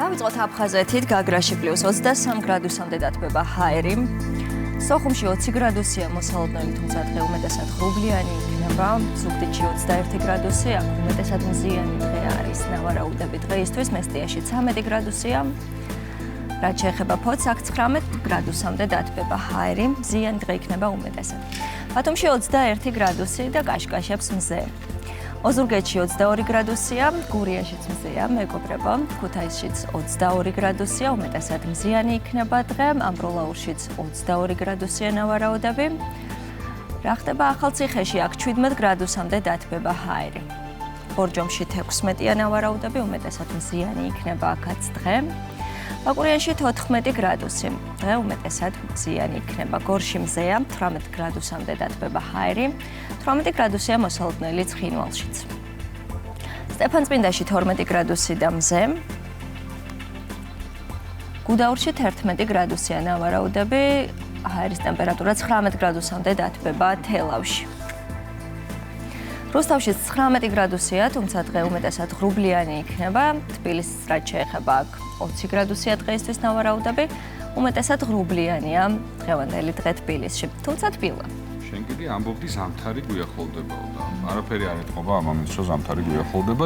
დავიწყოთ აფხაზეთით, გაგრაში +23 გრადუსამდე დათბება ჰაერი. სოხუმში 20 გრადუსია მოსალოდნელი, თუმცა დღე უმეტესად ღრუბლიანი იქნება. ზუგდიდში 21 გრადუსი, აქ უმეტესად მზიანი დღე არის. ნავარაუდები დღეისთვის მესტიაში 13 გრადუსია. რაც შეეხება ფოთს, აქ 19 გრადუსამდე დათბება ჰაერი. მზიანი დღე იქნება უმეტესად. ბათუმში 21 გრადუსი და კაშკაშებს მზე. ოზურგეთში 22 გრადუსია, გურიაშიც მზეა, მეგობრებო. ქუთაისშიც 22 გრადუსია, უმეტესად მზიანი იქნება დღე. ამბროლაურშიც 22 გრადუსია ნავარაუდები. რა ხდება ახალციხეში, აქ 17 გრადუსამდე დათბება ჰაერი. ბორჯომში 16-ია ნავარაუდები, უმეტესად მზიანი იქნება აქაც დღე. ბაკურიანში 14 გრადუსი, დღე უმეტესად მზიანი იქნება. გორში მზეა, 18 გრადუსამდე დათბება ჰაერი. 18 გრადუსია მოსალოდნელი ცხინვალშიც. სტეფანწმინდაში 12 გრადუსი და მზე. გუდაურში 11 გრადუსია ნავარაუდები. ჰაერის ტემპერატურა 19 გრადუსამდე დათბება თელავში. რუსთავშიც 19 გრადუსია, თუმცა დღე უმეტესად ღრუბლიანი იქნება. თბილისს რაც შეეხება, აქ 20 გრადუსია დღეისთვის ნავარაუდები. უმეტესად ღრუბლიანია დღევანდელი დღე თბილისში, თუმცა თბილა. შენ კიდე ამბობდი ზამთარი გვიახლოვდებაო და არაფერი არ ეთყობა ამ მომენტში, რომ ზამთარი გვიახლოვდება.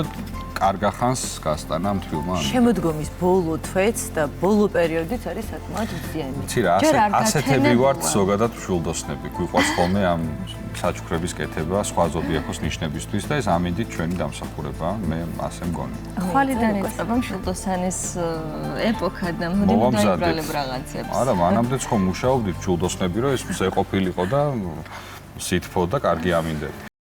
კარგა ხანს გასტანა ამ თბილმა. შემოდგომის ბოლო თვეც და ბოლო პერიოდიც არის საკმაოდ მზიანი. იცი რა, ასეთები ვართ ზოგადად მშვილდოსნები. გვიყვარს ხოლმე ამ საჩუქრების კეთება სხვა ზოდიაქოს ნიშნებისთვის და ეს ამიდით ჩვენი დამსახურება, მე ასე მგონი. ხვალიდან იწყება მშვილდოსანის ეპოქა და მოდი დაიბრალებ რაღაცებს. არა, მანამდეც ხომ მუშაობდით მშვილდოსნები, რომ ეს მზე ყოფილიყო და სითბო და კარგი ამინდები.